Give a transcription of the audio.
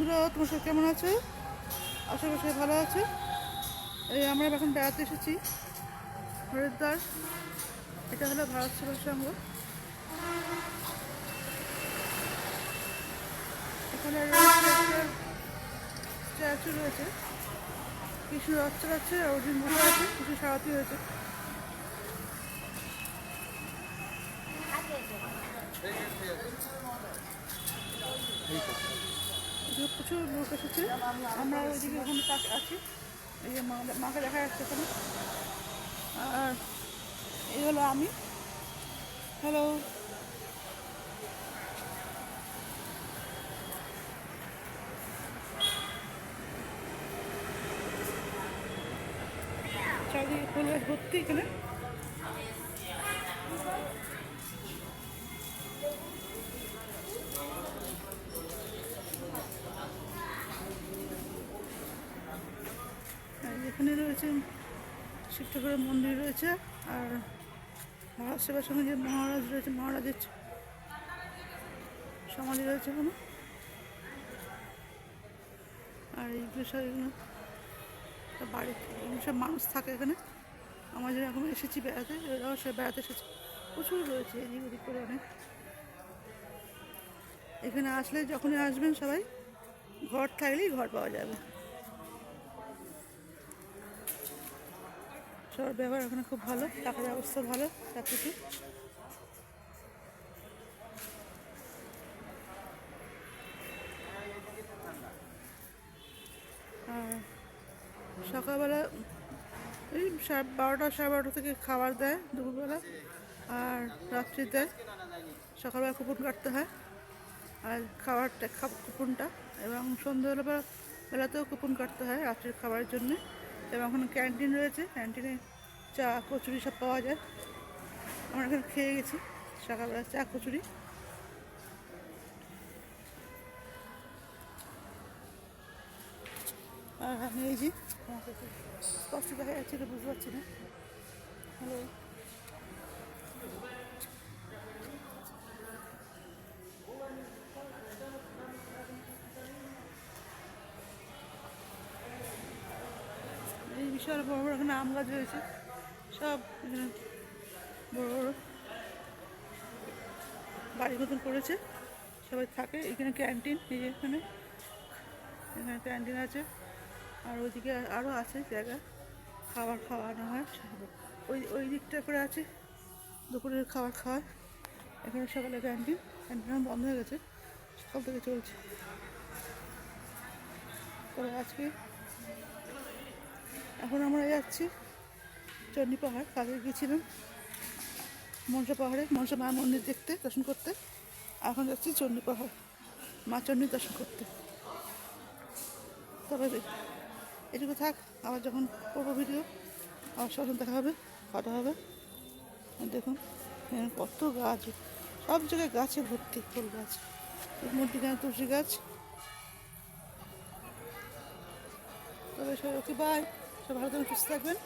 বন্ধুরা, তোমার সব কেমন আছে? আশা করি সবাই ভালো আছে। এই আমরা এখন বেড়াতে এসেছি হরিদ্বার। এটা হলো ভারত সেবা সংঘ। এখানে রয়েছে একটা স্ট্যাচু রয়েছে, কৃষ্ণ রথ চালাচ্ছে, অর্জুন বসে আছে, কিছু সারথি হয়েছে। প্রচুর লোক এসেছে। আমরা ওইদিকে ওখানে আছি। এই যে মাকে দেখা যাচ্ছে এখানে। আর এই হলো আমি। হ্যালো। চারিদিকে ফুল গাছ ভর্তি এখানে। এখানে রয়েছে শিব ঠাকুরের মন্দির রয়েছে। আর ভারত সেবার সঙ্গে যে মহারাজ রয়েছে, মহারাজের সমাধি রয়েছে এখানে। আর এইগুলো সব বাড়ি, এগুলো সব মানুষ থাকে এখানে। আমরা যেরকম এখন এসেছি বেড়াতে, এরাও সে বেড়াতে এসেছে। প্রচুর রয়েছে এদিক ওদিক করে অনেক। এখানে আসলে যখনই আসবেন সবাই, ঘর থাকলেই ঘর পাওয়া যাবে। সবার ব্যবহার এখানে খুব ভালো, টাকার ব্যবস্থা ভালো, সব কিছু। আর সকালবেলা ওই 12টা সাড়ে 12টা থেকে খাবার দেয় দুপুরবেলা, আর রাত্রি দেয়। সকালবেলা কুপন কাটতে হয়, আর খাবারটা কুপনটা, এবং সন্ধ্যাবেলা বেলাতেও কুপন কাটতে হয় রাত্রির খাবারের জন্যে। এবং ওখানে ক্যান্টিন রয়েছে, ক্যান্টিনে চা কচুরি সব পাওয়া যায়। আমরা এখানে খেয়ে গেছি সকালবেলা চা কচুরি। আর আমি এই যে স্পষ্ট দেখা যাচ্ছে, এটা বুঝতে পারছি না। হ্যালো। এই বিশাল বড় বড় এখানে আম গাছ রয়েছে, সব এখানে বড় বড় বাড়ির মতন করেছে, সবাই থাকে এখানে। ক্যান্টিন, এই যে এখানে ক্যান্টিন আছে। আর ওইদিকে আরও আছে জায়গা, খাবার খাওয়ানো হয়। ওই দিকটা করে আছে, দুপুরের খাবার খাওয়ায়। এখানে সকালে ক্যান্টিন বন্ধ হয়ে গেছে, সকাল থেকে চলছে। তবে আজকে এখন আমরা যাচ্ছি চণ্ডী পাহাড়। কালকে গিয়েছিলাম মনসা পাহাড়ে, মনসা মায়ের মন্দির দেখতে, দর্শন করতে। এখন যাচ্ছি চণ্ডী পাহাড়, মা চণ্ডীর দর্শন করতে। তবে এটুকু থাক, আবার যখন করবো ভিডিও আবার সঙ্গে দেখা হবে, কথা হবে। দেখুন কত গাছ, সব জায়গায় গাছে ভর্তি, ফুল গাছ। মধ্যিখানে তুলসী গাছ। তবে সবাই ওকে বাই, সব ভালো থাকবেন, সুস্থ থাকবেন।